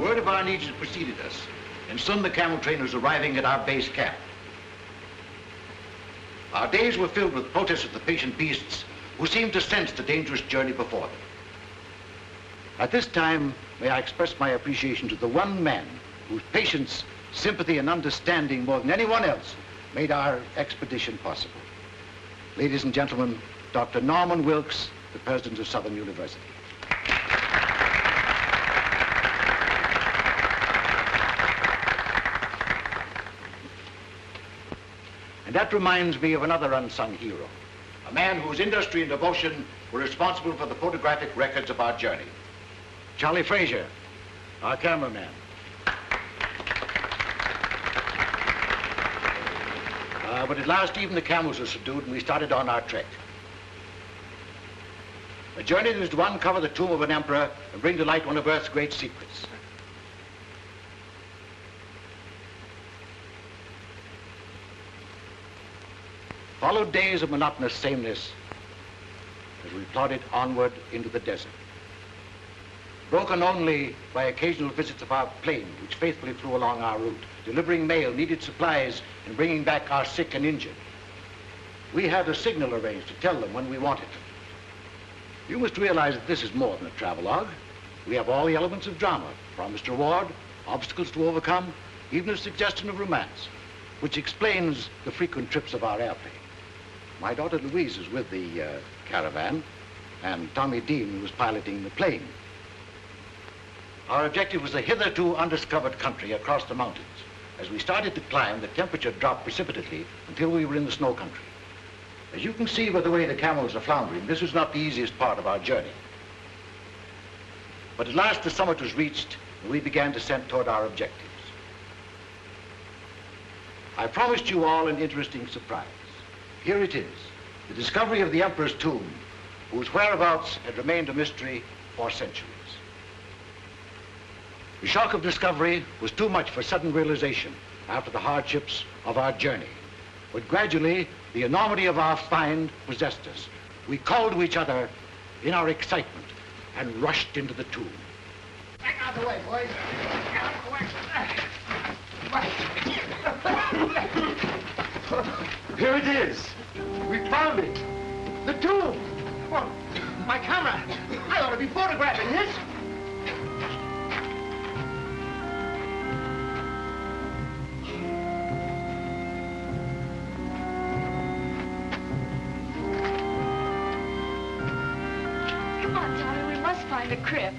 Word of our needs had preceded us, and soon the camel train was arriving at our base camp. Our days were filled with protests of the patient beasts who seemed to sense the dangerous journey before them. At this time, may I express my appreciation to the one man whose patience, sympathy, and understanding more than anyone else made our expedition possible. Ladies and gentlemen, Dr. Norman Wilkes, the president of Southern University. And that reminds me of another unsung hero, a man whose industry and devotion were responsible for the photographic records of our journey. Charlie Frazier, our cameraman. But at last, even the camels were subdued, and we started on our trek. A journey that was to uncover the tomb of an emperor and bring to light one of Earth's great secrets. Followed days of monotonous sameness as we plodded onward into the desert, broken only by occasional visits of our plane, which faithfully flew along our route, delivering mail, needed supplies, and bringing back our sick and injured. We had a signal arranged to tell them when we wanted them. You must realize that this is more than a travelogue. We have all the elements of drama, promised reward, obstacles to overcome, even a suggestion of romance, which explains the frequent trips of our airplane. My daughter Louise is with the caravan, and Tommy Dean was piloting the plane. Our objective was a hitherto undiscovered country across the mountains. As we started to climb, the temperature dropped precipitately until we were in the snow country. As you can see by the way the camels are floundering, this was not the easiest part of our journey. But at last the summit was reached, and we began descent toward our objectives. I promised you all an interesting surprise. Here it is, the discovery of the emperor's tomb, whose whereabouts had remained a mystery for centuries. The shock of discovery was too much for sudden realization after the hardships of our journey. But gradually, the enormity of our find possessed us. We called to each other in our excitement and rushed into the tomb. Back out of the way, boys. Out of the way. Here it is. We found it. The tomb. Well, my camera. I ought to be photographing this. Come on, Tommy, we must find a crypt.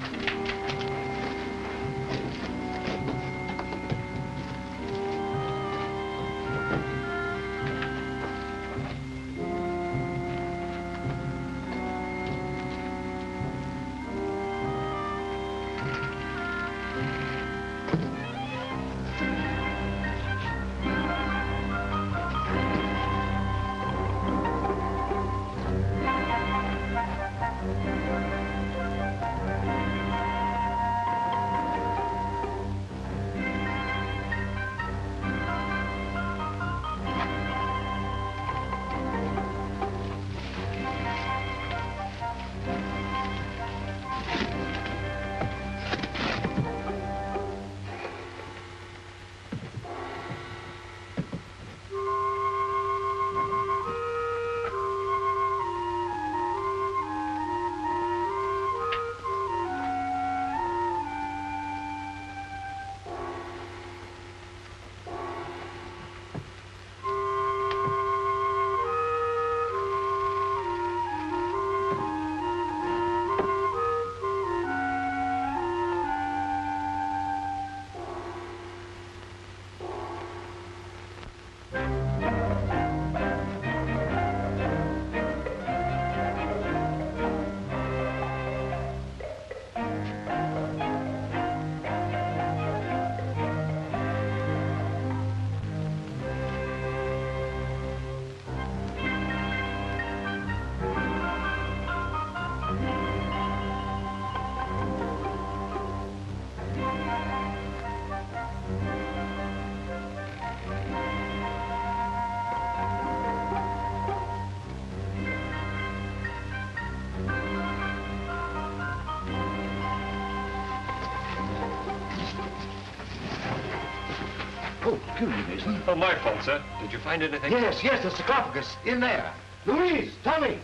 Oh, excuse me, Mason. Oh, my fault, sir. Did you find anything? Yes, the sarcophagus, in there. Louise, Tommy,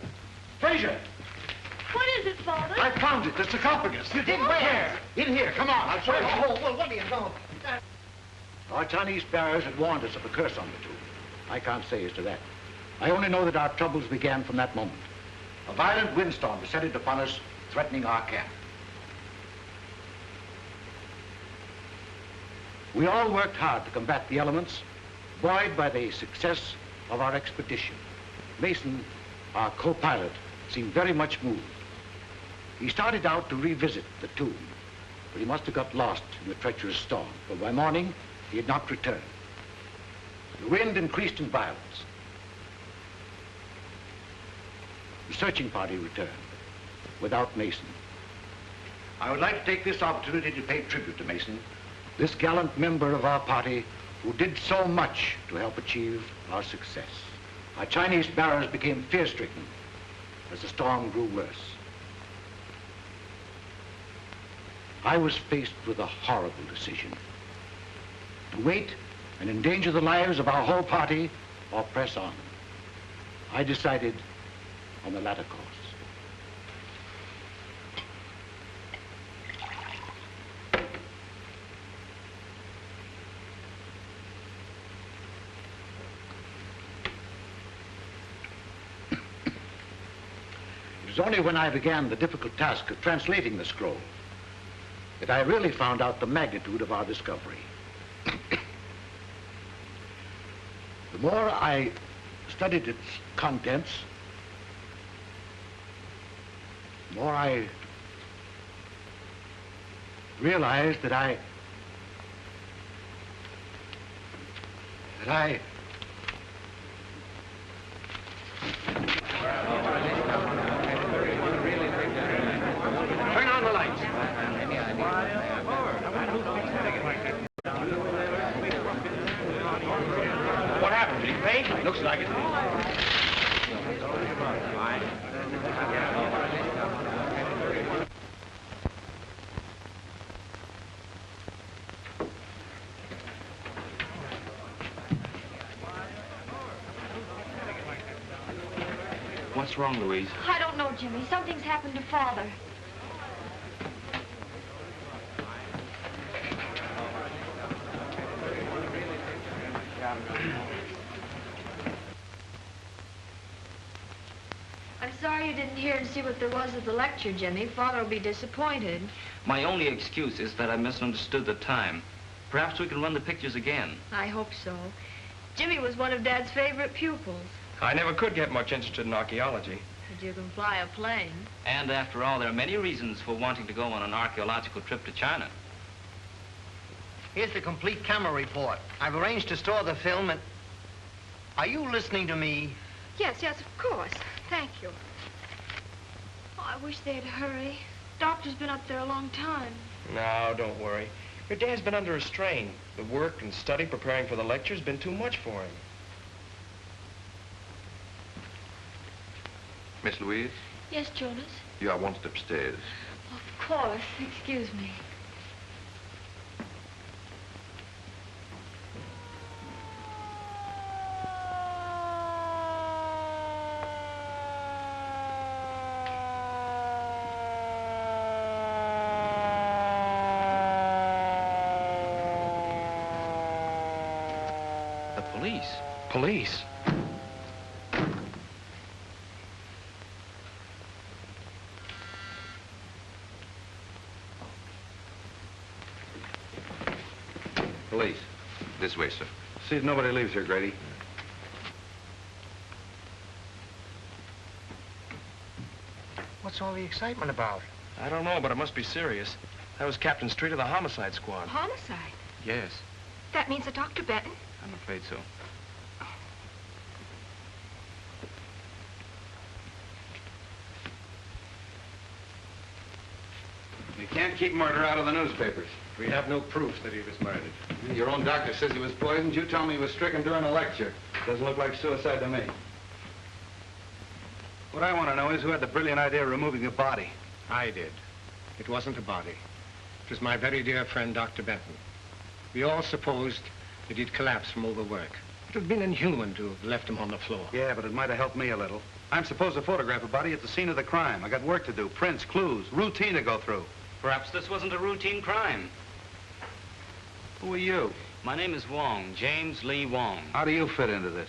Fraser. What is it, Father? I found it, the sarcophagus. You did where? In here, come on, I'll show you. Oh, well, what do you know? Our Chinese bearers had warned us of a curse on the tomb. I can't say as to that. I only know that our troubles began from that moment. A violent windstorm descended upon us, threatening our camp. We all worked hard to combat the elements, buoyed by the success of our expedition. Mason, our co-pilot, seemed very much moved. He started out to revisit the tomb, but he must have got lost in the treacherous storm, for by morning, he had not returned. The wind increased in violence. The searching party returned, without Mason. I would like to take this opportunity to pay tribute to Mason, this gallant member of our party who did so much to help achieve our success. Our Chinese bearers became fear-stricken as the storm grew worse. I was faced with a horrible decision: to wait and endanger the lives of our whole party or press on. I decided on the latter course. It was only when I began the difficult task of translating the scroll that I really found out the magnitude of our discovery. The more I studied its contents, the more I realized that I Turn on the lights. What happened? Did he faint? Looks like it. What's wrong, Louise? I don't know, Jimmy. Something's happened to Father. I'm sorry you didn't hear and see what there was at the lecture, Jimmy. Father will be disappointed. My only excuse is that I misunderstood the time. Perhaps we can run the pictures again. I hope so. Jimmy was one of Dad's favorite pupils. I never could get much interested in archaeology. But you can fly a plane. And after all, there are many reasons for wanting to go on an archaeological trip to China. Here's the complete camera report. I've arranged to store the film and... Are you listening to me? Yes, of course. Thank you. Oh, I wish they'd hurry. Doctor's been up there a long time. No, don't worry. Your dad's been under a strain. The work and study preparing for the lecture's been too much for him. Miss Louise, Yes, Jonas? you are wanted upstairs. Of course. Excuse me. The police. Police? Police. This way, sir. See if nobody leaves here, Grady. What's all the excitement about? I don't know, but it must be serious. That was Captain Street of the homicide squad. Homicide? Yes, That means that Dr. Benton? I'm afraid so. You can't keep murder out of the newspapers. We have no proof that he was murdered. Your own doctor says he was poisoned. You tell me he was stricken during a lecture. Doesn't look like suicide to me. What I want to know is who had the brilliant idea of removing the body. I did. It wasn't a body. It was my very dear friend, Dr. Benton. We all supposed that he'd collapsed from overwork. It would have been inhuman to have left him on the floor. Yeah, but it might have helped me a little. I'm supposed to photograph a body at the scene of the crime. I got work to do, prints, clues, routine to go through. Perhaps this wasn't a routine crime. Who are you? My name is Wong, James Lee Wong. How do you fit into this?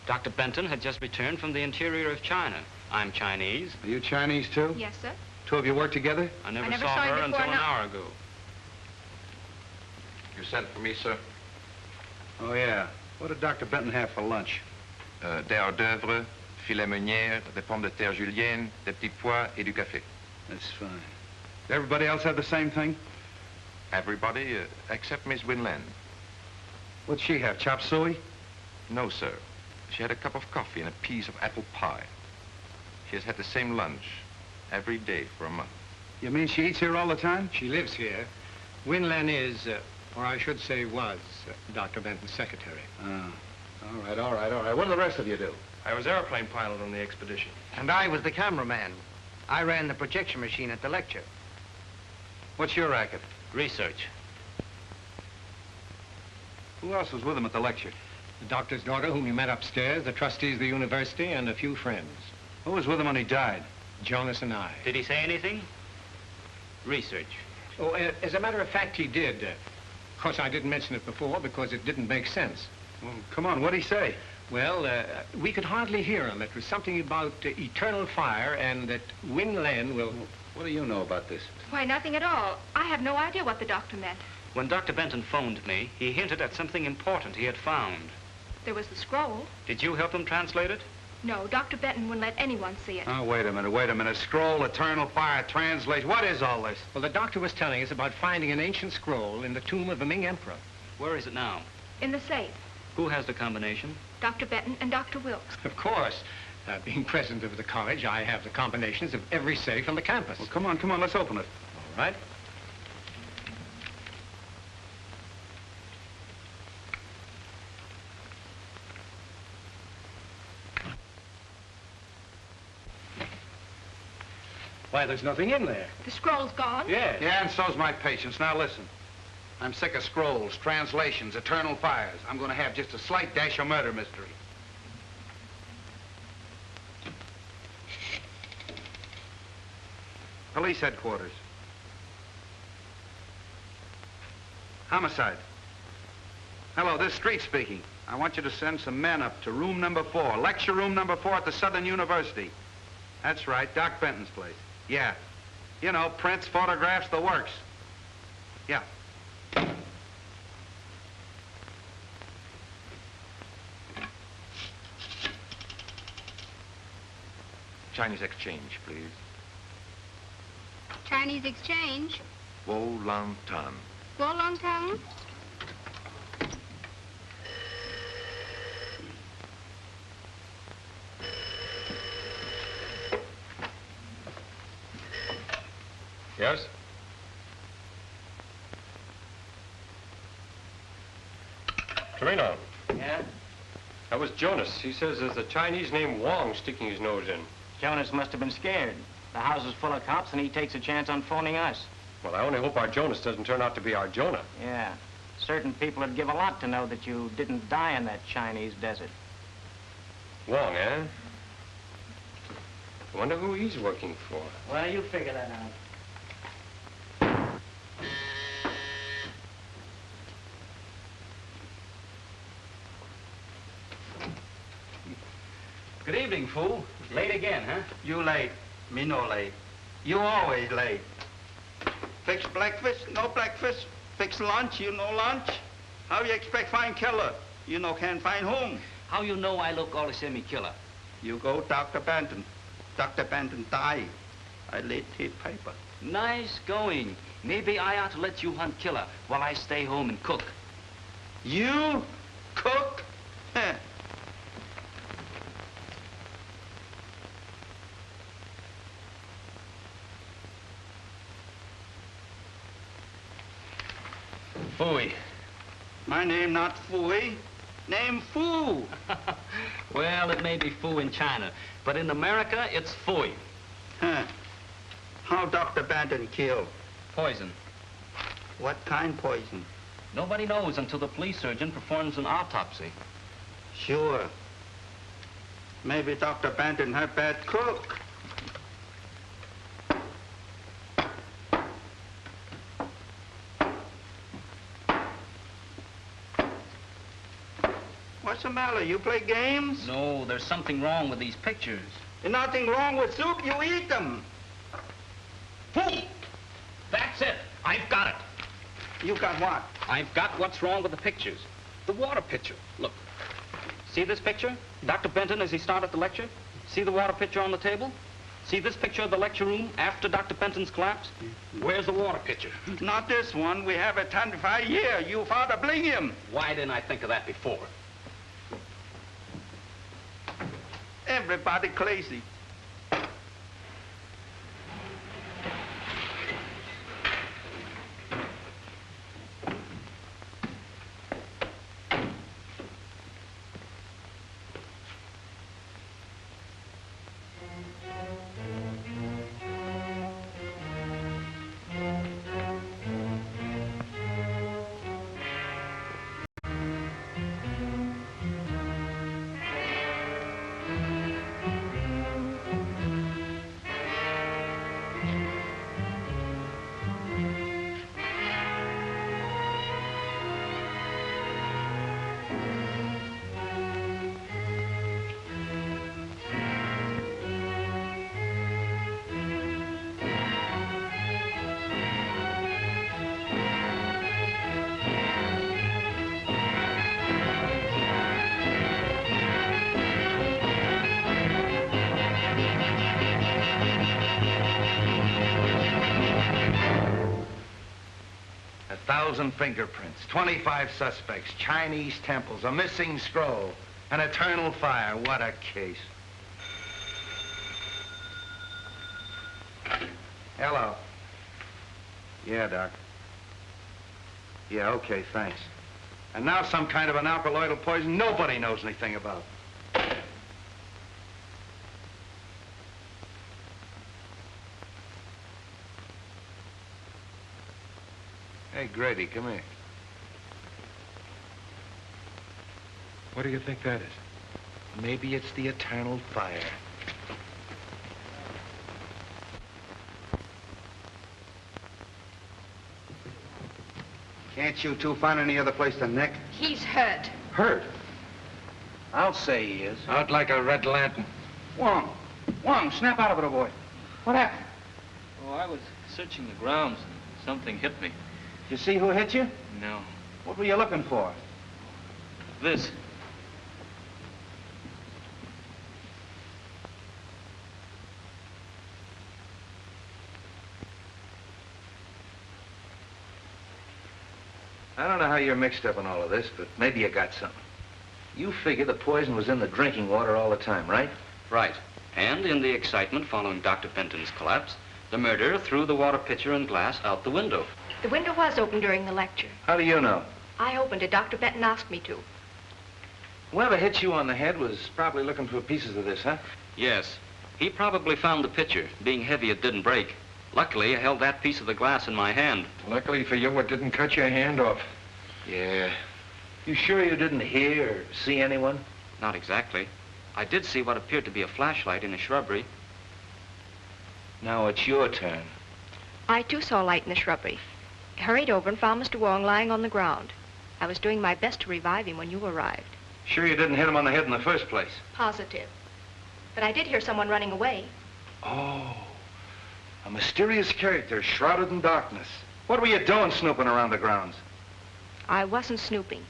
Dr. Benton had just returned from the interior of China. I'm Chinese. Are you Chinese, too? Yes, sir. Two of you work together? I never never saw saw him her before until an now. hour ago. You sent for me, sir? Oh, yeah. What did Dr. Benton have for lunch? Des hors d'oeuvre, filet meunière, des pommes de terre julienne, des petits pois et du café. That's fine. Did everybody else have the same thing? Everybody except Miss Winland. What'd she have, chop suey? No, sir. She had a cup of coffee and a piece of apple pie. She has had the same lunch every day for a month. You mean she eats here all the time? She lives here. Winlan is, or I should say was, Dr. Benton's secretary. All right, all right, all right. What do the rest of you do? I was airplane pilot on the expedition. And I was the cameraman. I ran the projection machine at the lecture. What's your racket? Research. Who else was with him at the lecture? The doctor's daughter, whom you met upstairs, the trustees of the university, and a few friends. Who was with him when he died? Jonas and I. Did he say anything? Research. Oh, as a matter of fact, he did. Of course, I didn't mention it before because it didn't make sense. Well, come on, what'd he say? Well, we could hardly hear him. It was something about eternal fire and that Winlan will... What do you know about this? Why, nothing at all. I have no idea what the doctor meant. When Dr. Benton phoned me, he hinted at something important he had found. There was the scroll. Did you help him translate it? No, Dr. Benton wouldn't let anyone see it. Oh, wait a minute. Scroll, eternal fire, translation. What is all this? Well, the doctor was telling us about finding an ancient scroll in the tomb of the Ming Emperor. Where is it now? In the safe. Who has the combination? Dr. Benton and Dr. Wilkes. Of course. Being president of the college, I have the combinations of every safe on the campus. Well, come on, let's open it. All right. Why, there's nothing in there. The scroll's gone? Yes. Yeah, and so's my patience. Now listen. I'm sick of scrolls, translations, eternal fires. I'm going to have just a slight dash of murder mystery. Police headquarters. Homicide. Hello, this is Street speaking. I want you to send some men up to room number 4, lecture room number 4 at the Southern University. That's right, Doc Benton's place. Yeah. You know, prints, photographs, the works. Yeah. Chinese exchange, please. Chinese exchange. Wo Lang Tan. Long Town. Yes? Torino. Yeah? That was Jonas. He says there's a Chinese named Wong sticking his nose in. Jonas must have been scared. The house is full of cops, and he takes a chance on phoning us. Well, I only hope our Jonas doesn't turn out to be our Jonah. Yeah. Certain people would give a lot to know that you didn't die in that Chinese desert. Wong, eh? I wonder who he's working for. Well, you figure that out. Good evening, fool. Late again, huh? You late. Me no late. You always late. Fix breakfast, no breakfast. Fix lunch, you no lunch. How you expect find killer? You no can't find home. How you know I look all the same killer? You go Dr. Benton. Dr. Benton die. I lit his paper. Nice going. Maybe I ought to let you hunt killer while I stay home and cook. You cook? Heh. Fooey. My name not Fooey. Name Foo. Well, it may be foo in China, but in America, it's fooey. Huh. How Dr. Benton killed? Poison. What kind poison? Nobody knows until the police surgeon performs an autopsy. Sure. Maybe Dr. Benton had bad cook. What's the matter? You play games? No, there's something wrong with these pictures. There's nothing wrong with soup. You eat them. Fool! That's it. I've got it. You got what? I've got what's wrong with the pictures. The water pitcher. Look. See this picture? Dr. Benton as he started the lecture? See the water pitcher on the table? See this picture of the lecture room after Dr. Benton's collapse? Where's the water pitcher? Not this one. We have it 25 years. You father bling him. Why didn't I think of that before? Everybody crazy. Thousand fingerprints, 25 suspects, Chinese temples, a missing scroll, an eternal fire. What a case. Hello. Yeah, Doc. Yeah, okay, thanks. And now some kind of an alkaloidal poison nobody knows anything about. Hey, Grady, come here. What do you think that is? Maybe it's the eternal fire. Can't you two find any other place to nick? He's hurt. Hurt? I'll say he is. Out like a red lantern. Wong! Wong, snap out of it, old boy. What happened? Oh, I was searching the grounds and something hit me. You see who hit you? No. What were you looking for? This. I don't know how you're mixed up in all of this, but maybe you got something. You figure the poison was in the drinking water all the time, right? Right. And in the excitement following Dr. Benton's collapse, the murderer threw the water pitcher and glass out the window. The window was open during the lecture. How do you know? I opened it. Dr. Benton asked me to. Whoever hit you on the head was probably looking for pieces of this, huh? Yes. He probably found the pitcher. Being heavy, it didn't break. Luckily, I held that piece of the glass in my hand. Luckily for you, it didn't cut your hand off. Yeah. You sure you didn't hear or see anyone? Not exactly. I did see what appeared to be a flashlight in a shrubbery. Now it's your turn. I, too, saw light in the shrubbery. I hurried over and found Mr. Wong lying on the ground. I was doing my best to revive him when you arrived. Sure you didn't hit him on the head in the first place? Positive. But I did hear someone running away. Oh. A mysterious character shrouded in darkness. What were you doing snooping around the grounds? I wasn't snooping.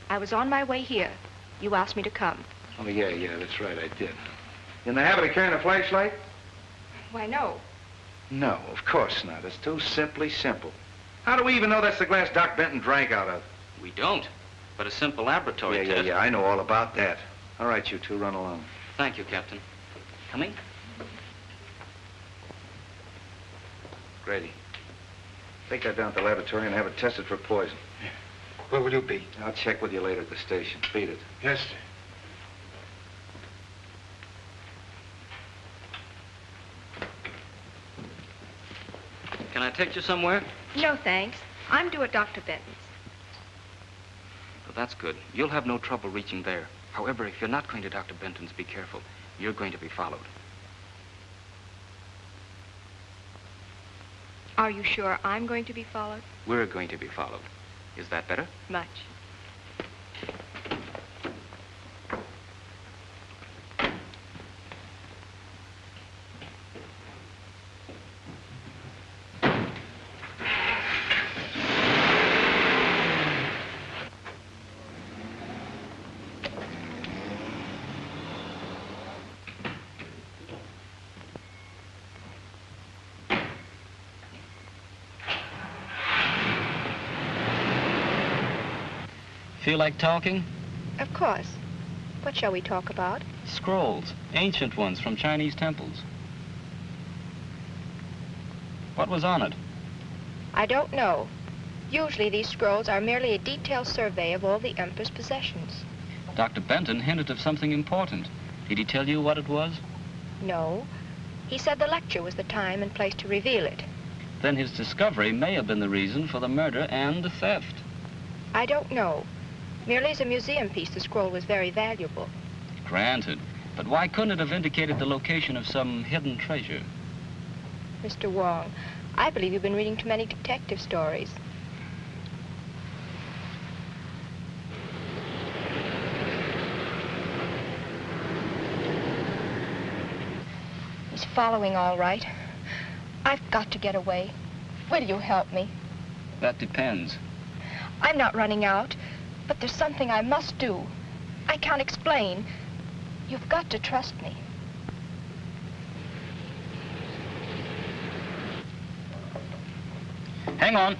I was on my way here. You asked me to come. Oh, yeah, that's right, I did. In the habit of carrying a flashlight? Why, no. No, of course not. It's too simply simple. How do we even know that's the glass Doc Benton drank out of? We don't. But a simple laboratory test. Yeah, I know all about that. All right, you two, run along. Thank you, Captain. Coming? Grady, take that down to the laboratory and have it tested for poison. Where will you be? I'll check with you later at the station. Beat it. Yes, sir. Can I take you somewhere? No, thanks. I'm due at Dr. Benton's. Well, that's good. You'll have no trouble reaching there. However, if you're not going to Dr. Benton's, be careful. You're going to be followed. Are you sure I'm going to be followed? We're going to be followed. Is that better? Much. Feel like talking? Of course. What shall we talk about? Scrolls, ancient ones from Chinese temples. What was on it? I don't know. Usually these scrolls are merely a detailed survey of all the Emperor's possessions. Dr. Benton hinted of something important. Did he tell you what it was? No. He said the lecture was the time and place to reveal it. Then his discovery may have been the reason for the murder and the theft. I don't know. Merely as a museum piece, the scroll was very valuable. Granted. But why couldn't it have indicated the location of some hidden treasure? Mr. Wong, I believe you've been reading too many detective stories. He's following all right. I've got to get away. Will you help me? That depends. I'm not running out, but there's something I must do. I can't explain. You've got to trust me. Hang on.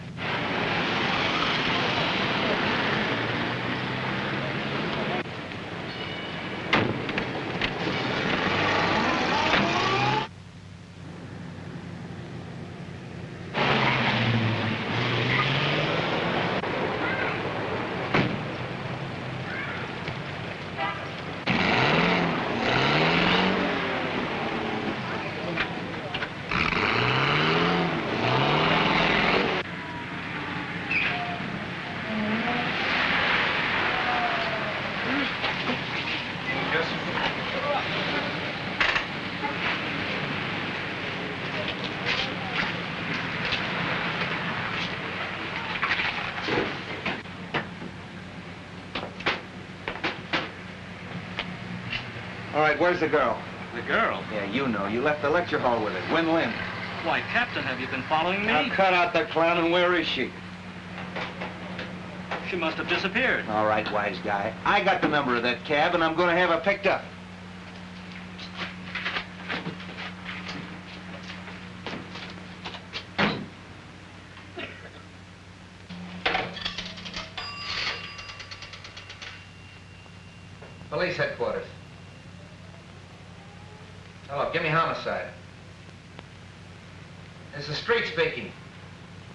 All right, where's the girl? The girl? Yeah, you know. You left the lecture hall with her. Win Lin. Why, Captain, have you been following me? Now cut out the clown, and where is she? She must have disappeared. All right, wise guy. I got the number of that cab, and I'm going to have her picked up. Police headquarters. Hello, give me homicide. This is Street speaking.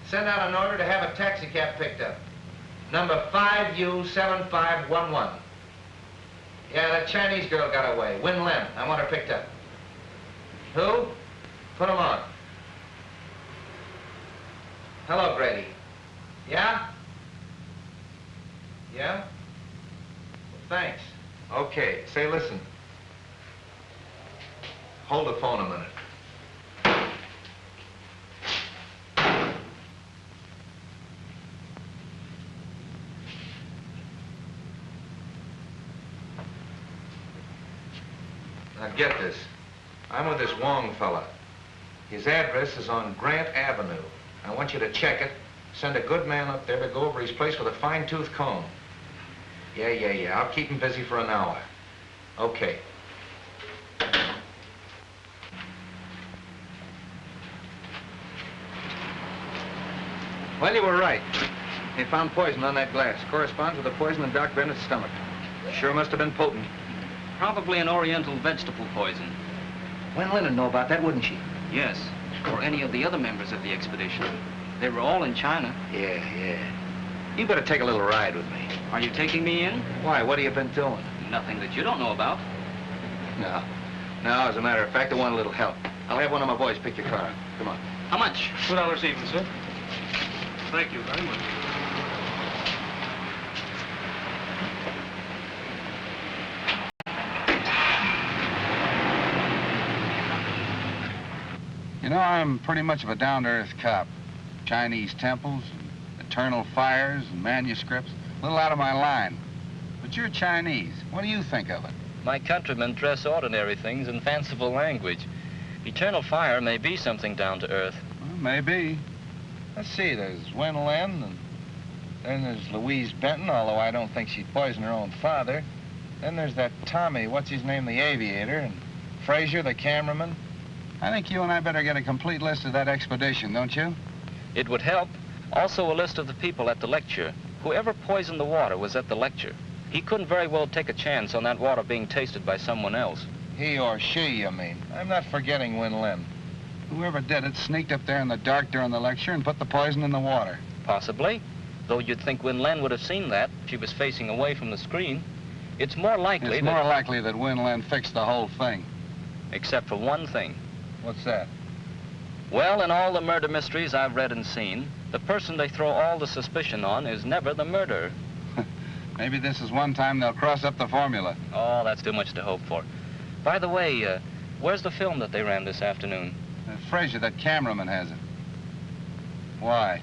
Send out an order to have a taxi cab picked up. Number 5U7511. Yeah, that Chinese girl got away. Win Lin. I want her picked up. Who? Put him on. Hello, Grady. Yeah? Yeah? Well, thanks. Okay, say, listen. Hold the phone a minute. Now get this. I'm with this Wong fella. His address is on Grant Avenue. I want you to check it. Send a good man up there to go over his place with a fine-tooth comb. Yeah. I'll keep him busy for an hour. Okay. Well, you were right. They found poison on that glass. Corresponds with the poison in Doc Bennett's stomach. Sure must have been potent. Probably an oriental vegetable poison. Wen Lin would know about that, wouldn't she? Yes, or any of the other members of the expedition. They were all in China. Yeah. You better take a little ride with me. Are you taking me in? Why, what have you been doing? Nothing that you don't know about. No, as a matter of fact, I want a little help. I'll have one of my boys pick your car up. Come on. How much? $2 even, sir. Thank you very much. I'm pretty much of a down-to-earth cop. Chinese temples, and eternal fires, and manuscripts. A little out of my line. But you're Chinese. What do you think of it? My countrymen dress ordinary things in fanciful language. Eternal fire may be something down to earth. Well, maybe. Let's see, there's Wen Lin, and then there's Louise Benton, although I don't think she'd poison her own father. Then there's that Tommy, what's his name, the aviator, and Fraser, the cameraman. I think you and I better get a complete list of that expedition, don't you? It would help. Also a list of the people at the lecture. Whoever poisoned the water was at the lecture. He couldn't very well take a chance on that water being tasted by someone else. He or she, you mean? I'm not forgetting Wen Lin. Whoever did it sneaked up there in the dark during the lecture and put the poison in the water. Possibly. Though you'd think Wen Lin would have seen that if she was facing away from the screen. It's more likely that Wen Lin fixed the whole thing. Except for one thing. What's that? Well, in all the murder mysteries I've read and seen, the person they throw all the suspicion on is never the murderer. Maybe this is one time they'll cross up the formula. Oh, that's too much to hope for. By the way, where's the film that they ran this afternoon? Fraser, that cameraman has it. Why?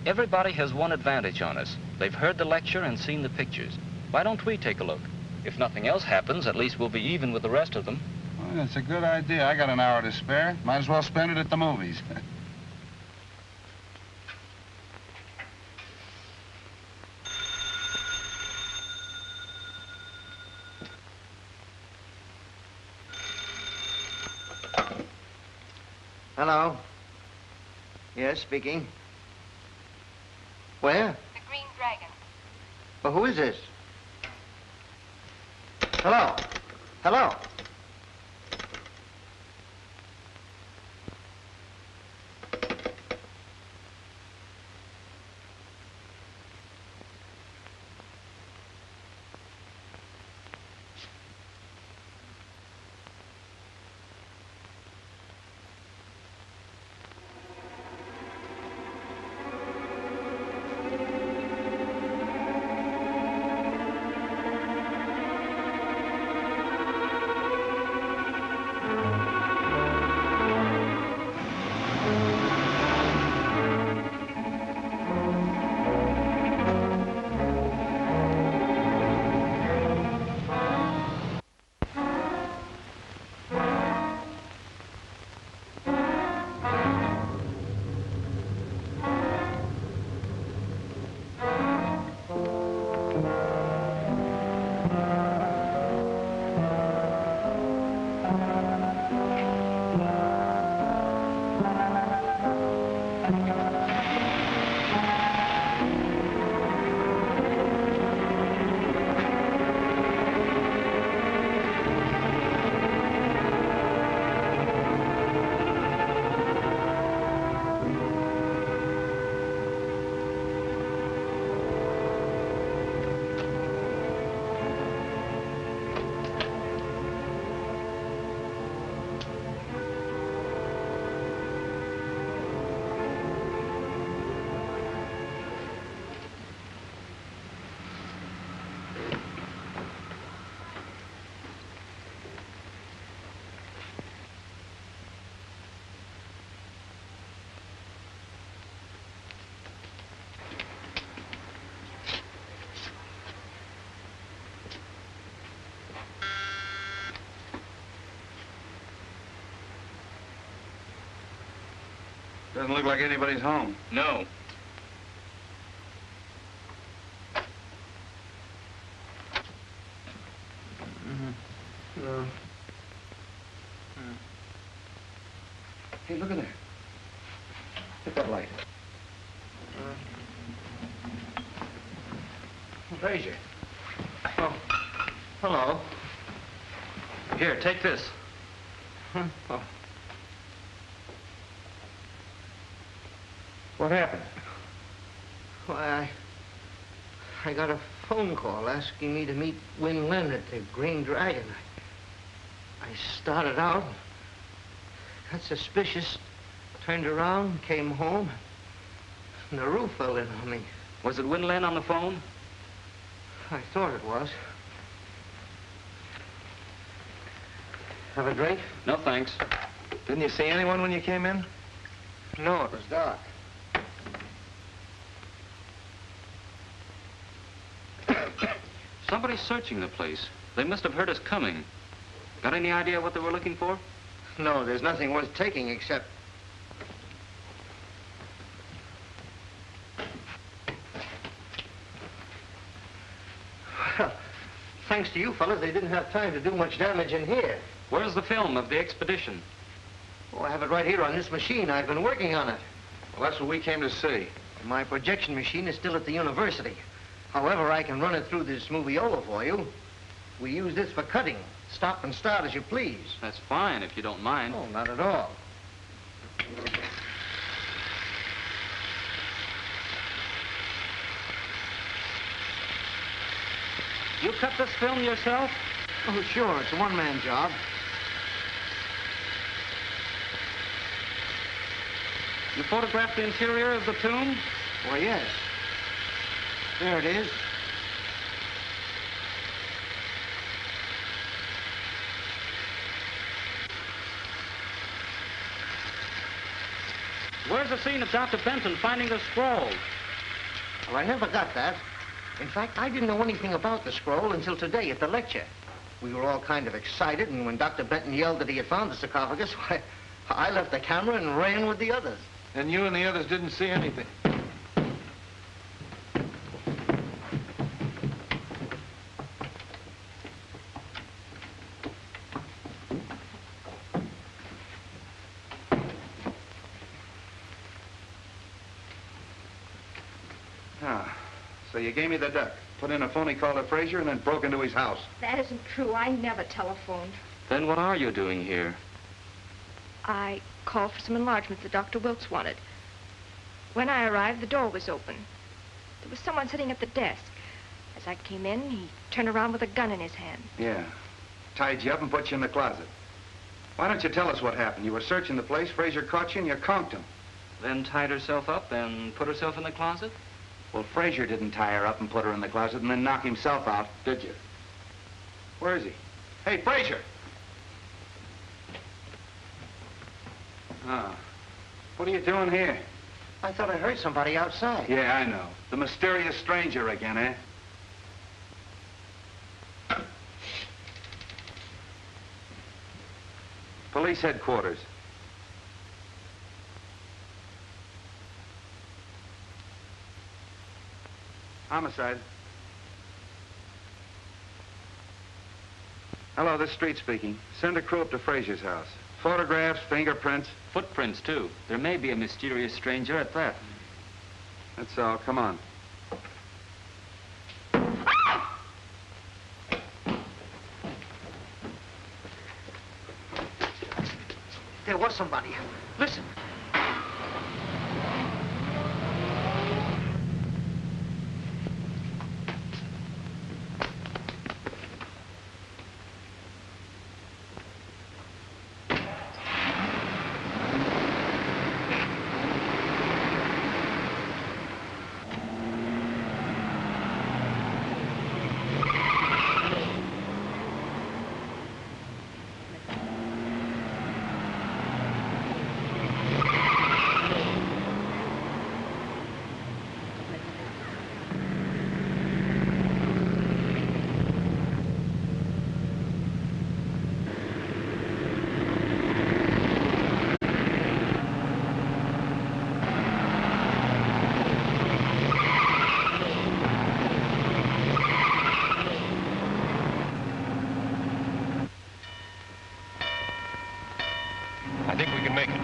Everybody has one advantage on us. They've heard the lecture and seen the pictures. Why don't we take a look? If nothing else happens, at least we'll be even with the rest of them. Well, that's a good idea. I got an hour to spare. Might as well spend it at the movies. Hello? Yes, speaking. Where? The Green Dragon. Well, who is this? Hello? Hello? Doesn't look like anybody's home. No. No. Hey, look at there. Hit that light. Fraser. Oh, hello. Here, take this. Oh. What happened? Why, I got a phone call asking me to meet Wen Lin at the Green Dragon. I started out, got suspicious, turned around, came home, and the roof fell in on me. Was it Wen Lin on the phone? I thought it was. Have a drink? No, thanks. Didn't you see anyone when you came in? No, it was dark. Somebody's searching the place. They must have heard us coming. Got any idea what they were looking for? No, there's nothing worth taking except... Well, thanks to you fellas, they didn't have time to do much damage in here. Where's the film of the expedition? Oh, I have it right here on this machine. I've been working on it. Well, that's what we came to see. My projection machine is still at the university. However, I can run it through this moviola for you. We use this for cutting. Stop and start as you please. That's fine, if you don't mind. Oh, not at all. You cut this film yourself? Oh, sure. It's a one-man job. You photographed the interior of the tomb? Why, yes. There it is. Where's the scene of Dr. Benton finding the scroll? Well, I never got that. In fact, I didn't know anything about the scroll until today at the lecture. We were all kind of excited, and when Dr. Benton yelled that he had found the sarcophagus, why, I left the camera and ran with the others. And you and the others didn't see anything. So you gave me the duck, put in a phony call to Frazier, and then broke into his house. That isn't true. I never telephoned. Then what are you doing here? I called for some enlargements that Dr. Wilkes wanted. When I arrived, the door was open. There was someone sitting at the desk. As I came in, he turned around with a gun in his hand. Yeah. Tied you up and put you in the closet. Why don't you tell us what happened? You were searching the place, Frazier caught you, and you conked him. Then tied herself up and put herself in the closet? Well, Frazier didn't tie her up and put her in the closet and then knock himself out, did you? Where is he? Hey, Frazier! Ah. What are you doing here? I thought I heard somebody outside. Yeah, I know. The mysterious stranger again, eh? Police headquarters. Homicide. Hello, this is Street speaking. Send a crew up to Frazier's house. Photographs, fingerprints. Footprints, too. There may be a mysterious stranger at that. That's all. Come on. There was somebody. Listen. I think we can make it.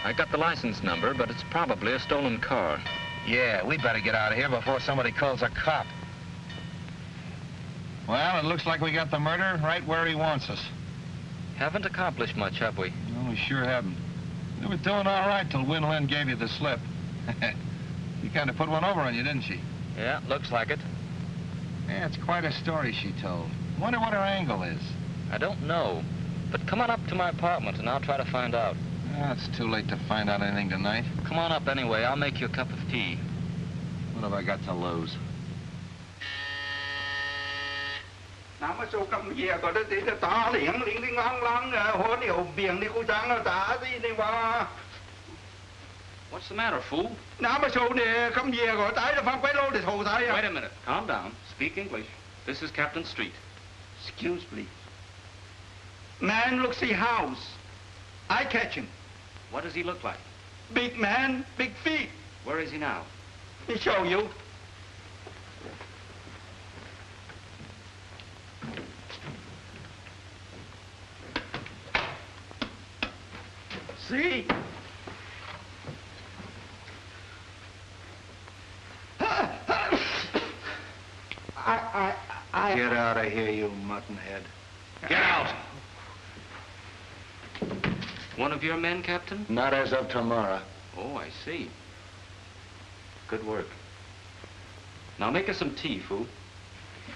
I got the license number, but it's probably a stolen car. Yeah, we better get out of here before somebody calls a cop. Well, it looks like we got the murderer right where he wants us. Haven't accomplished much, have we? No, we sure haven't. We were doing all right till Win Lin gave you the slip. She kind of put one over on you, didn't she? Yeah, looks like it. Yeah, it's quite a story she told. Wonder what her angle is. I don't know. But come on up to my apartment and I'll try to find out. It's too late to find out anything tonight. Come on up anyway. I'll make you a cup of tea. What have I got to lose? Nào mà số cầm về có đất thì ta liền liền liền ngang hố điều biển đi cô trắng nó ta gì đi mà. What's the matter, fool? Nào mà số này cầm về có tái là phang quay lô để thầu tái à. Wait a minute. Calm down. Speak English. This is Captain Street. Excuse me. Man looks the house. I catch him. What does he look like? Big man, big feet. Where is he now? Let me show you. See? I... Get out of here, you muttonhead. Get out! One of your men, Captain? Not as of tomorrow. Oh, I see. Good work. Now make us some tea, fool.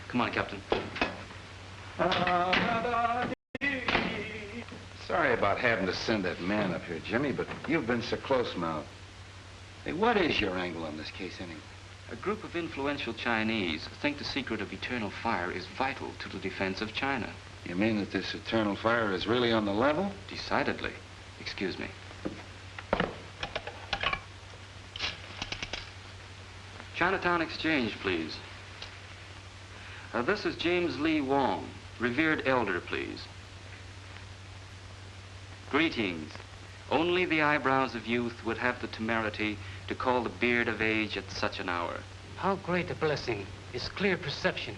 Come on, Captain. Sorry about having to send that man up here, Jimmy, but you've been so close-mouthed. Hey, what is your angle on this case, anyway? A group of influential Chinese think the secret of eternal fire is vital to the defense of China. You mean that this eternal fire is really on the level? Decidedly. Excuse me. Chinatown Exchange, please. This is James Lee Wong, revered elder, please. Greetings. Only the eyebrows of youth would have the temerity to call the beard of age at such an hour. How great a blessing is clear perception.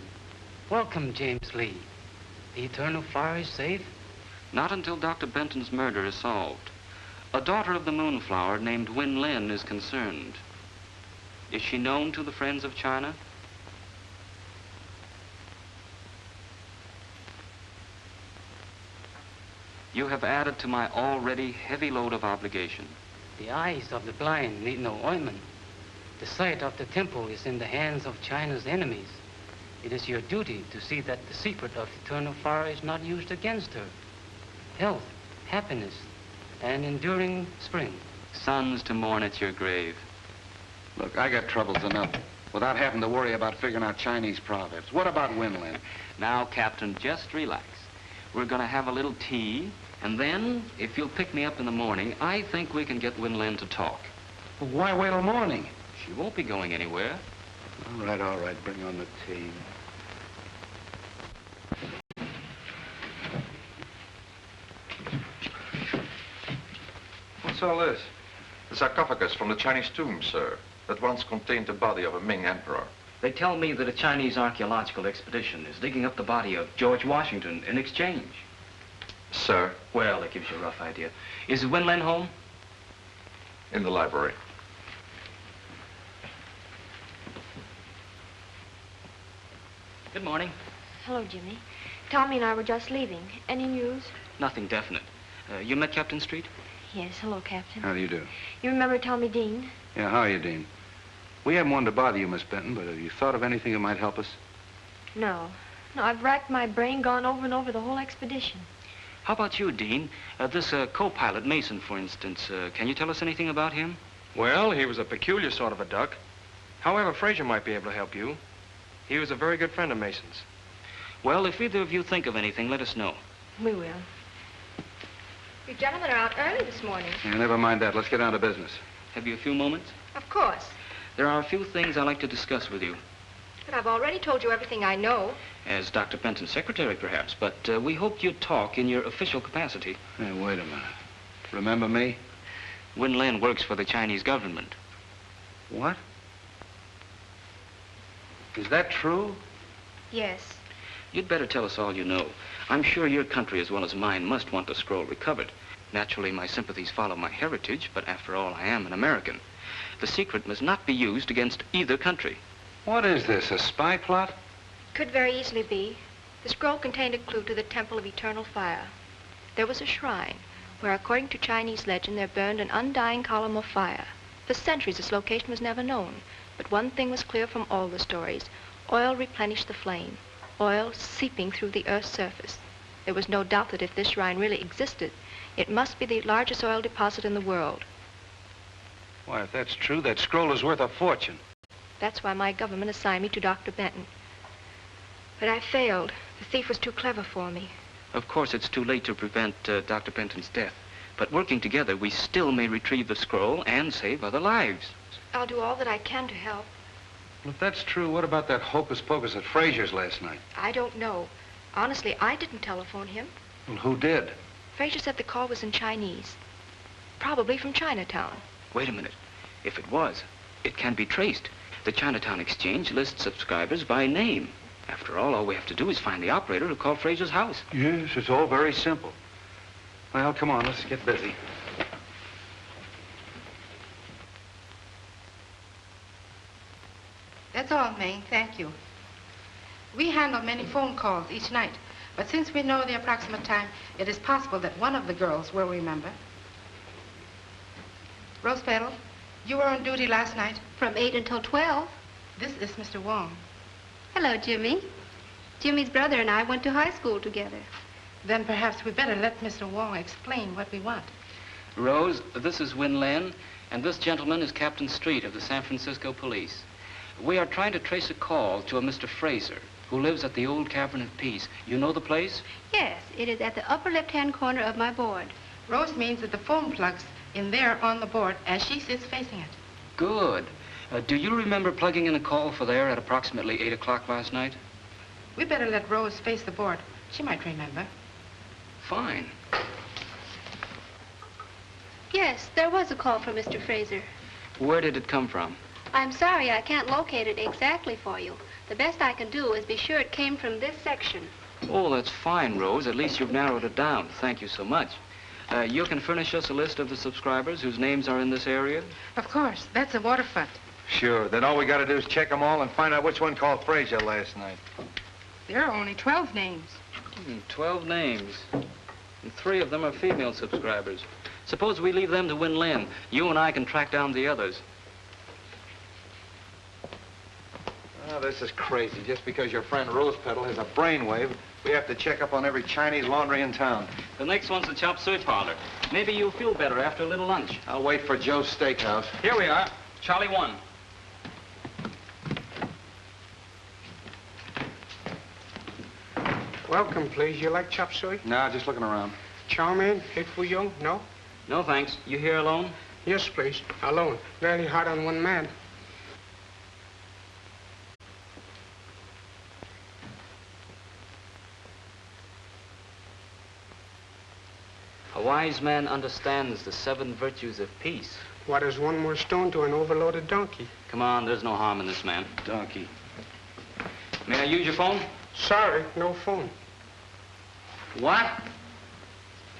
Welcome, James Lee. The eternal fire is safe? Not until Dr. Benton's murder is solved. A daughter of the Moonflower named Win Lin is concerned. Is she known to the friends of China? You have added to my already heavy load of obligation. The eyes of the blind need no ointment. The sight of the temple is in the hands of China's enemies. It is your duty to see that the secret of eternal fire is not used against her. Health, happiness, and enduring spring. Sons to mourn at your grave. Look, I got troubles enough without having to worry about figuring out Chinese proverbs. What about Winland? Now, Captain, just relax. We're going to have a little tea, and then, if you'll pick me up in the morning, I think we can get Winland to talk. Well, why wait till morning? She won't be going anywhere. All right. Bring on the tea. What's all this? The sarcophagus from the Chinese tomb, sir, that once contained the body of a Ming emperor. They tell me that a Chinese archaeological expedition is digging up the body of George Washington in exchange. Sir? Well, that gives you a rough idea. Is Winland home? In the library. Good morning. Hello, Jimmy. Tommy and I were just leaving. Any news? Nothing definite. You met Captain Street? Yes, hello, Captain. How do you do? You remember Tommy Dean? Yeah, how are you, Dean? We haven't wanted to bother you, Miss Benton, but have you thought of anything that might help us? No. No, I've racked my brain, gone over and over the whole expedition. How about you, Dean? This co-pilot, Mason, for instance. Can you tell us anything about him? Well, he was a peculiar sort of a duck. However, Fraser might be able to help you. He was a very good friend of Mason's. Well, if either of you think of anything, let us know. We will. You gentlemen are out early this morning. Yeah, never mind that. Let's get down to business. Have you a few moments? Of course. There are a few things I'd like to discuss with you. But I've already told you everything I know. As Dr. Benton's secretary, perhaps, but we hoped you'd talk in your official capacity. Hey, wait a minute. Remember me? Win Lin works for the Chinese government. What? Is that true? Yes. You'd better tell us all you know. I'm sure your country, as well as mine, must want the scroll recovered. Naturally, my sympathies follow my heritage, but after all, I am an American. The secret must not be used against either country. What is this, a spy plot? Could very easily be. The scroll contained a clue to the Temple of Eternal Fire. There was a shrine where, according to Chinese legend, there burned an undying column of fire. For centuries, its location was never known. But one thing was clear from all the stories. Oil replenished the flame. Oil seeping through the Earth's surface. There was no doubt that if this shrine really existed, it must be the largest oil deposit in the world. Why, if that's true, that scroll is worth a fortune. That's why my government assigned me to Dr. Benton. But I failed. The thief was too clever for me. Of course, it's too late to prevent Dr. Benton's death. But working together, we still may retrieve the scroll and save other lives. I'll do all that I can to help. Well, if that's true, what about that hocus pocus at Frazier's last night? I don't know. Honestly, I didn't telephone him. Well, who did? Frazier said the call was in Chinese. Probably from Chinatown. Wait a minute. If it was, it can be traced. The Chinatown Exchange lists subscribers by name. After all we have to do is find the operator who called Frazier's house. Yes, it's all very simple. Well, come on, let's get busy. That's all, May. Thank you. We handle many phone calls each night, but since we know the approximate time, it is possible that one of the girls will remember. Rose Petal, you were on duty last night? From 8 until 12. This is Mr. Wong. Hello, Jimmy. Jimmy's brother and I went to high school together. Then perhaps we better let Mr. Wong explain what we want. Rose, this is Win Len, and this gentleman is Captain Street of the San Francisco Police. We are trying to trace a call to a Mr. Fraser, who lives at the old Cavern of Peace. You know the place? Yes, it is at the upper left-hand corner of my board. Rose means that the phone plug's in there on the board as she sits facing it. Good. Do you remember plugging in a call for there at approximately 8 o'clock last night? We better let Rose face the board. She might remember. Fine. Yes, there was a call from Mr. Fraser. Where did it come from? I'm sorry I can't locate it exactly for you. The best I can do is be sure it came from this section. Oh, that's fine, Rose. At least you've narrowed it down. Thank you so much. You can furnish us a list of the subscribers whose names are in this area? Of course. That's a waterfront. Sure. Then all we got to do is check them all and find out which one called Frazier last night. There are only 12 names. 12 names. And 3 of them are female subscribers. Suppose we leave them to Win Len. You and I can track down the others. Oh, this is crazy. Just because your friend Rose Petal has a brainwave, we have to check up on every Chinese laundry in town. The next one's the chop suey parlor. Maybe you'll feel better after a little lunch. I'll wait for Joe's Steakhouse. Here we are. Charlie 1. Welcome, please. You like chop suey? No, just looking around. Chow mein, egg foo young? No? No, thanks. You here alone? Yes, please. Alone. Very hard on one man. A wise man understands the 7 virtues of peace. What is one more stone to an overloaded donkey? Come on, there's no harm in this man. Donkey. May I use your phone? Sorry, no phone. What?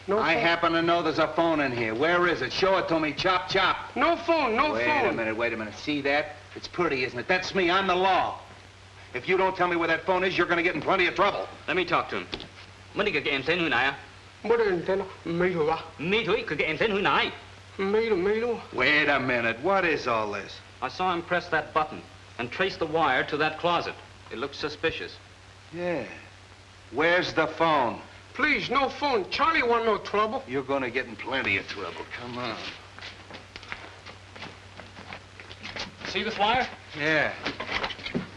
No I phone. happen to know there's a phone in here. Where is it? Show it to me. Chop, chop. No phone, no phone. Wait a minute. See that? It's pretty, isn't it? That's me. I'm the law. If you don't tell me where that phone is, you're going to get in plenty of trouble. Let me talk to him. Mấy cái em tên hồi nãy à? What is it? Me who? Me thôi, cái em tên hồi nãy. Me who? Wait a minute. What is all this? I saw him press that button and trace the wire to that closet. It looked suspicious. Yeah. Where's the phone? Please, no phone. Charlie want no trouble. You're going to get in plenty of trouble. Come on. See this wire? Yeah.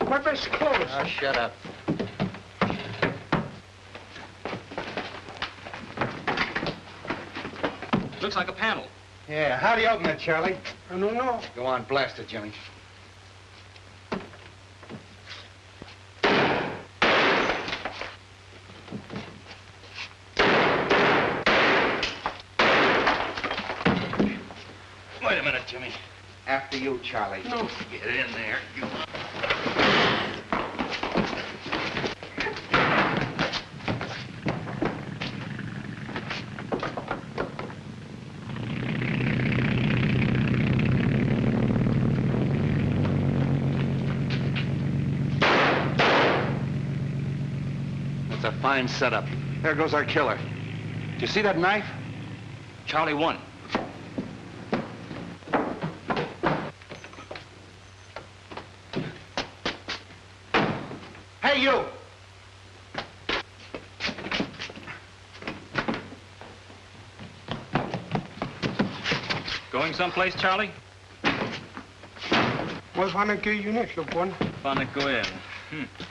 My best clothes. Oh, shut up. Looks like a panel. Yeah. How do you open it, Charlie? I don't know. Go on, blast it, Jimmy. Wait a minute, Jimmy. After you, Charlie. No. Get in there. You... That's a fine setup. There goes our killer. Do you see that knife? Charlie 1. Hey, you! Going someplace, Charlie?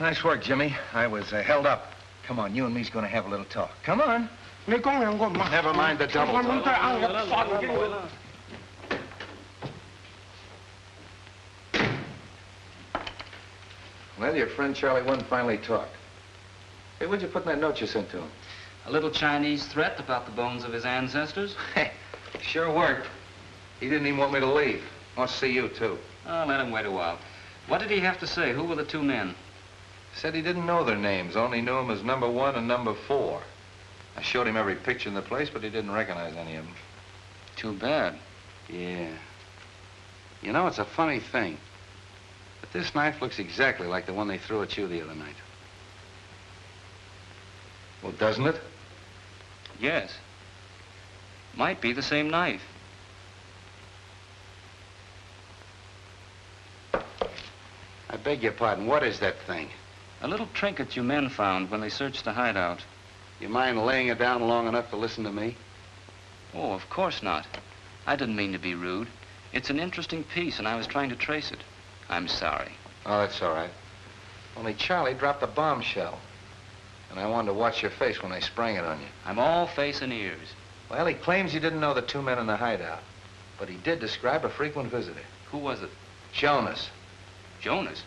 Nice work, Jimmy. I was held up. Come on, you and me's gonna have a little talk. Come on. Never mind the double talk. Well, your friend Charlie wouldn't finally talk. Hey, what'd you put in that note you sent to him? A little Chinese threat about the bones of his ancestors. Hey, sure worked. He didn't even want me to leave. Wants to see you, too. Oh, let him wait a while. What did he have to say? Who were the two men? Said he didn't know their names, only knew them as number 1 and number 4. I showed him every picture in the place, but he didn't recognize any of them. Too bad. Yeah. You know, it's a funny thing. But this knife looks exactly like the one they threw at you the other night. Well, doesn't it? Yes. Might be the same knife. I beg your pardon. What is that thing? A little trinket you men found when they searched the hideout. You mind laying it down long enough to listen to me? Oh, of course not. I didn't mean to be rude. It's an interesting piece, and I was trying to trace it. I'm sorry. Oh, that's all right. Only Charlie dropped a bombshell. And I wanted to watch your face when I sprang it on you. I'm all face and ears. Well, he claims he didn't know the two men in the hideout. But he did describe a frequent visitor. Who was it? Jonas. Jonas?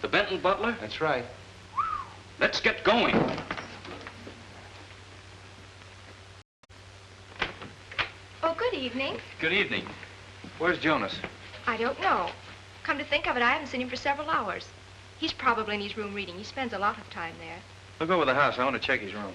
The Benton butler? That's right. Let's get going. Oh, good evening. Good evening. Where's Jonas? I don't know. Come to think of it, I haven't seen him for several hours. He's probably in his room reading. He spends a lot of time there. Look over the house. I want to check his room.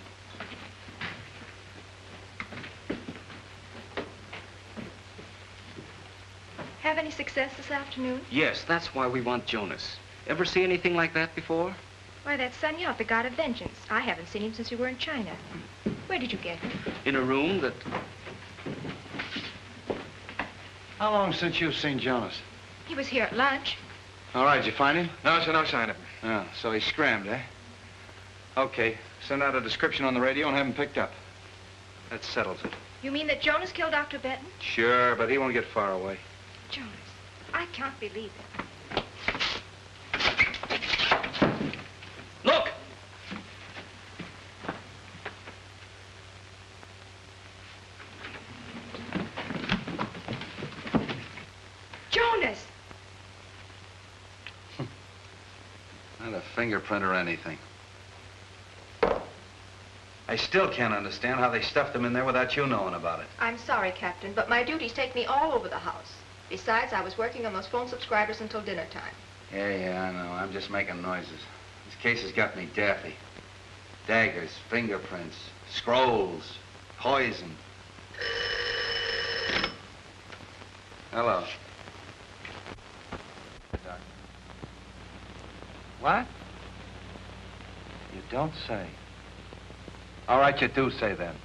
Have any success this afternoon? Yes, that's why we want Jonas. Ever see anything like that before? Why, that's Sun Yat, the god of vengeance. I haven't seen him since we were in China. Where did you get him? In a room that... How long since you've seen Jonas? He was here at lunch. All right, did you find him? No, sir, no sign of him. Oh, so he scrammed, eh? Okay, send out a description on the radio and have him picked up. That settles it. You mean that Jonas killed Dr. Benton? Sure, but he won't get far away. Jonas, I can't believe it. Look! Jonas! Not a fingerprint or anything. I still can't understand how they stuffed him in there without you knowing about it. I'm sorry, Captain, but my duties take me all over the house. Besides, I was working on those phone subscribers until dinner time. Yeah, I know. I'm just making noises. This case has got me daffy. Daggers, fingerprints, scrolls, poison. Hello. What? You don't say. All right, you do say then.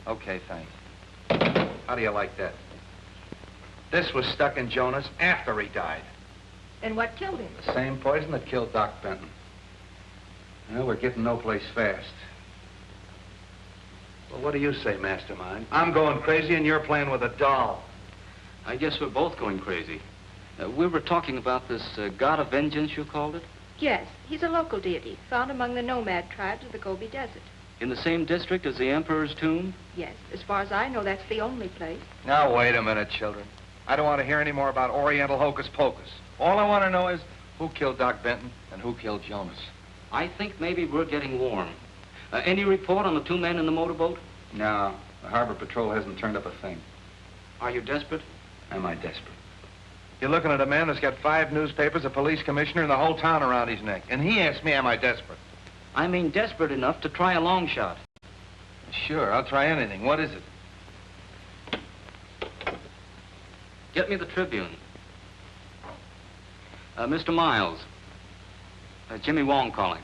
Okay, thanks. How do you like that? This was stuck in Jonas after he died. And what killed him? The same poison that killed Doc Benton. Well, we're getting no place fast. Well, what do you say, Mastermind? I'm going crazy and you're playing with a doll. I guess we're both going crazy. We were talking about this god of vengeance, you called it? Yes, he's a local deity, found among the nomad tribes of the Gobi Desert. In the same district as the Emperor's tomb? Yes, as far as I know, that's the only place. Now, wait a minute, children. I don't want to hear any more about Oriental hocus pocus. All I want to know is who killed Doc Benton and who killed Jonas. I think maybe we're getting warm. Any report on the two men in the motorboat? No, the Harbor Patrol hasn't turned up a thing. Are you desperate? Am I desperate? You're looking at a man that's got 5 newspapers, a police commissioner, and the whole town around his neck. And he asked me, am I desperate? I mean desperate enough to try a long shot. Sure, I'll try anything. What is it? Get me the Tribune. Mr. Miles. Jimmy Wong calling.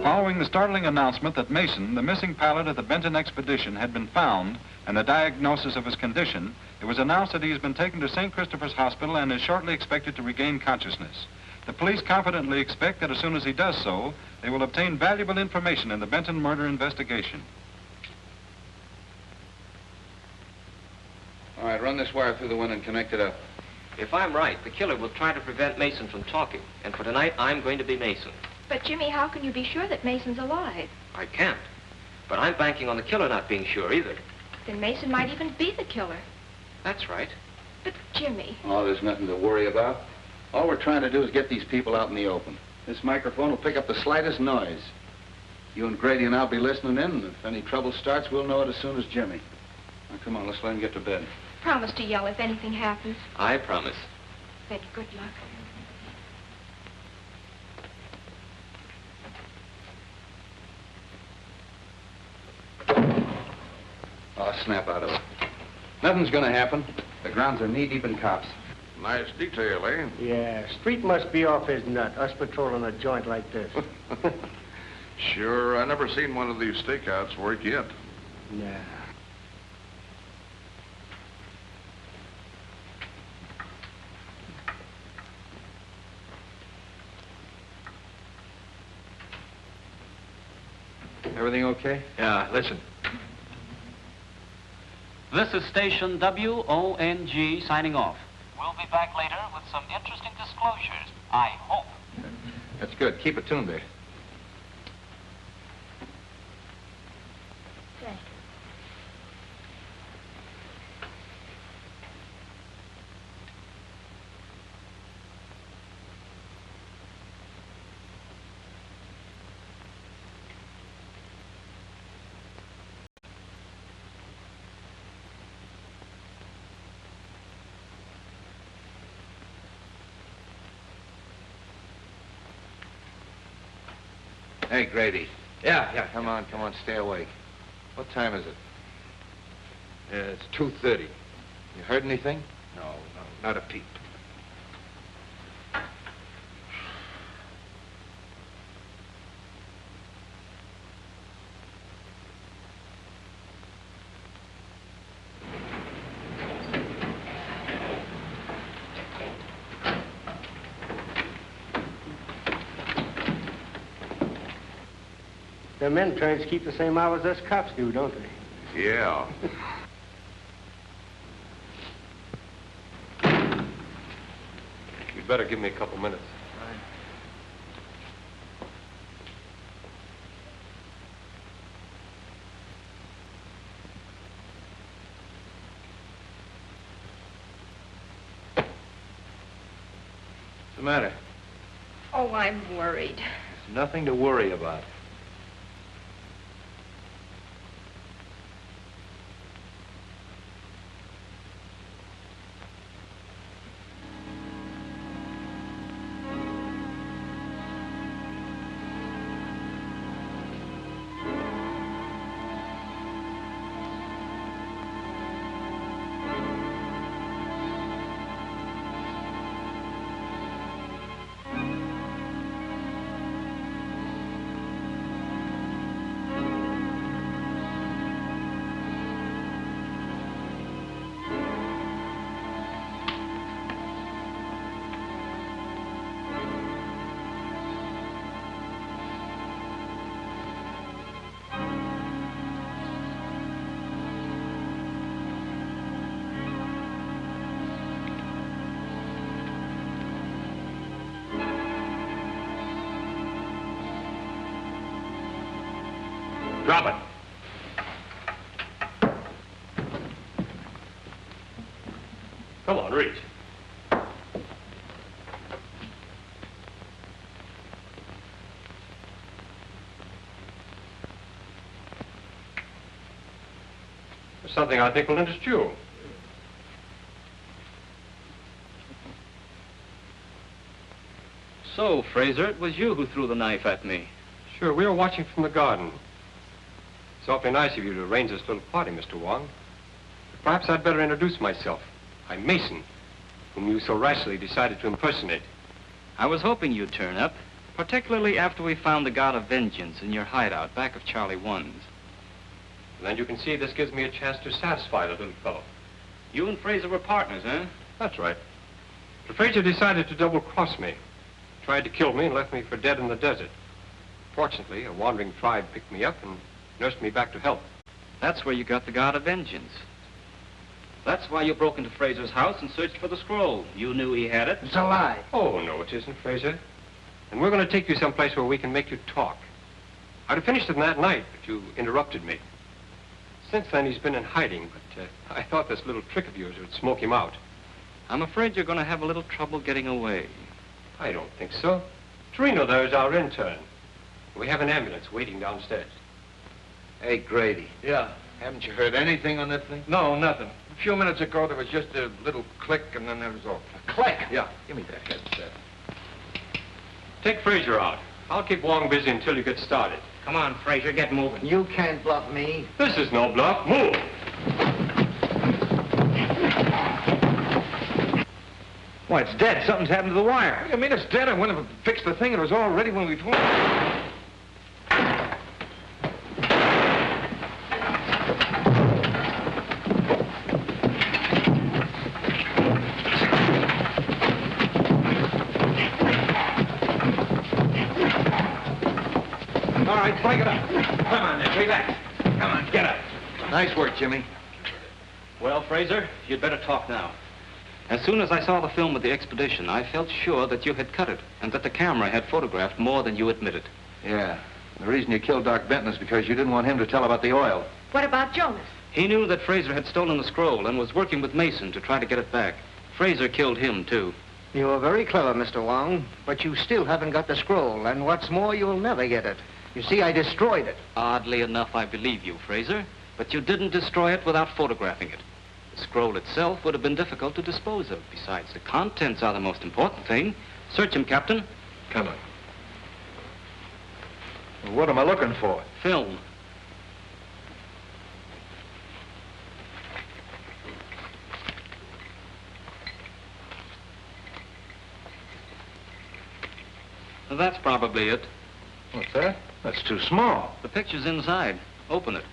Following the startling announcement that Mason, the missing pilot of the Benton expedition, had been found and the diagnosis of his condition, it was announced that he has been taken to St. Christopher's Hospital and is shortly expected to regain consciousness. The police confidently expect that as soon as he does so, they will obtain valuable information in the Benton murder investigation. All right, run this wire through the window and connect it up. If I'm right, the killer will try to prevent Mason from talking. And for tonight, I'm going to be Mason. But, Jimmy, how can you be sure that Mason's alive? I can't. But I'm banking on the killer not being sure either. Then Mason might even be the killer. That's right. But, Jimmy... Oh, there's nothing to worry about. All we're trying to do is get these people out in the open. This microphone will pick up the slightest noise. You and Grady and I'll be listening in, and if any trouble starts, we'll know it as soon as Jimmy. Now, come on, let's let him get to bed. Promise to yell if anything happens. I promise. Then good luck. Oh, snap out of it. Nothing's gonna happen. The grounds are knee-deep in cops. Nice detail, eh? Yeah, Street must be off his nut, us patrolling a joint like this. Sure, I never seen one of these stakeouts work yet. Nah. Everything okay? Yeah, listen. This is station WONG signing off. We'll be back later with some interesting disclosures, I hope. That's good. Keep it tuned there. Thanks. Hey, Grady. Yeah. Come on, stay awake. What time is it? It's 2:30. You heard anything? No, not a peep. The men turns keep the same hours us cops do, don't they? Yeah. You'd better give me a couple minutes. What's the matter? Oh, I'm worried. There's nothing to worry about. Drop it. Come on, reach. There's something I think will interest you. So, Fraser, it was you who threw the knife at me. Sure, we were watching from the garden. It's awfully nice of you to arrange this little party, Mr. Wong. But perhaps I'd better introduce myself. I'm Mason, whom you so rashly decided to impersonate. I was hoping you'd turn up. Particularly after we found the God of Vengeance in your hideout back of Charlie 1's. Then you can see this gives me a chance to satisfy the little fellow. You and Fraser were partners, huh? That's right. But Fraser decided to double-cross me. Tried to kill me and left me for dead in the desert. Fortunately, a wandering tribe picked me up and nursed me back to health. That's where you got the God of Vengeance. That's why you broke into Fraser's house and searched for the scroll. You knew he had it. It's a lie. Oh, no, it isn't, Fraser. And we're going to take you someplace where we can make you talk. I'd have finished it that night, but you interrupted me. Since then, he's been in hiding, but I thought this little trick of yours would smoke him out. I'm afraid you're going to have a little trouble getting away. I don't think so. Torino there is our intern. We have an ambulance waiting downstairs. Hey, Grady. Yeah. Haven't you heard anything on that thing? No, nothing. A few minutes ago, there was just a little click, and then there was all. A click? Yeah. Give me that headset. Take Fraser out. I'll keep Wong busy until you get started. Come on, Fraser, get moving. You can't bluff me. This is no bluff. Move! Why, it's dead. Something's happened to the wire. What do you mean it's dead? I went and fixed the thing. It was all ready when we phoned. All right, break it up. Come on, then. Relax. Come on, get up. Nice work, Jimmy. Well, Fraser, you'd better talk now. As soon as I saw the film of the expedition, I felt sure that you had cut it and that the camera had photographed more than you admitted. Yeah. The reason you killed Doc Benton is because you didn't want him to tell about the oil. What about Jonas? He knew that Fraser had stolen the scroll and was working with Mason to try to get it back. Fraser killed him, too. You were very clever, Mr. Wong, but you still haven't got the scroll, and what's more, you'll never get it. You see, I destroyed it. Oddly enough, I believe you, Fraser, but you didn't destroy it without photographing it. The scroll itself would have been difficult to dispose of. Besides, the contents are the most important thing. Search him, Captain. Come on. Well, what am I looking for? Film. That's probably it. What's that? That's too small. The picture's inside. Open it.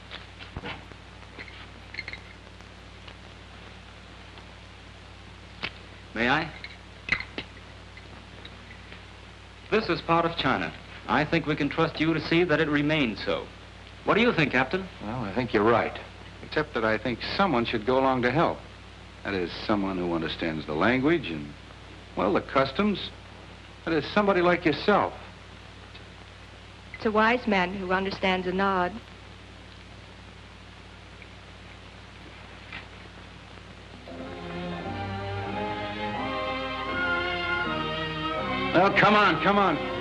May I? This is part of China. I think we can trust you to see that it remains so. What do you think, Captain? Well, I think you're right. Except that I think someone should go along to help. That is, someone who understands the language and, well, the customs. That is, somebody like yourself. It's a wise man who understands a nod. Well, come on, come on.